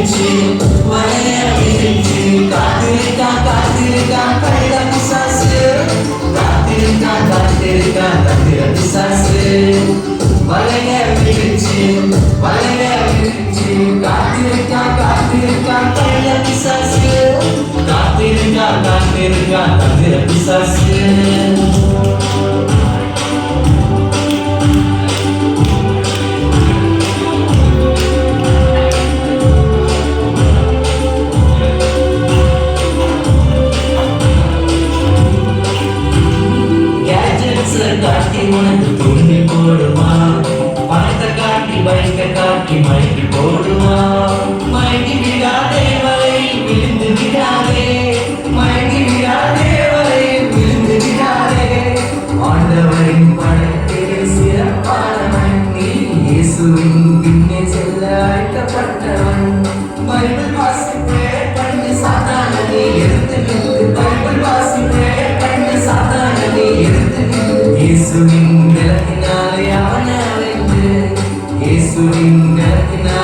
விரிச்சு வலைய விரிச்சு காத்திருக்கான் காத்திருக்கான் கள்ள பிசாசு காத்திருக்கான் காத்திருக்கான் தந்திர பிசாசு வலைய விரிச்சு காத்திருக்கான் காத்திருக்கான் கள்ள பிசாசு காத்திருக்கான் காத்திருக்கான் தந்திர பிசாசு காட்டி உனக்கு துண்டி போடுமா பணத்தை காட்டி பைக்கை காட்டி மயக்கி போடுமா மயக்கி விடாதே வரை விழுந்து விடாதே மயக்கி விடாதே வரை விழுந்து விடாதே ஆண்டவரின் படத்திலே சிறப்பானவன் நீ இயேசுவின் பின்னே செல்ல அழைக்கப்பட்டவன் பைபிள் வாசிப்பே பண்ணி சாத்தானே எடுத்து நின்று பைபிள் வாசிப்பே பண்ணி சாத்தானே எடுத்து இயேசுவின் நிலத்தினாலே அவனை அழைத்து இயேசுவின் நிலத்தினாலே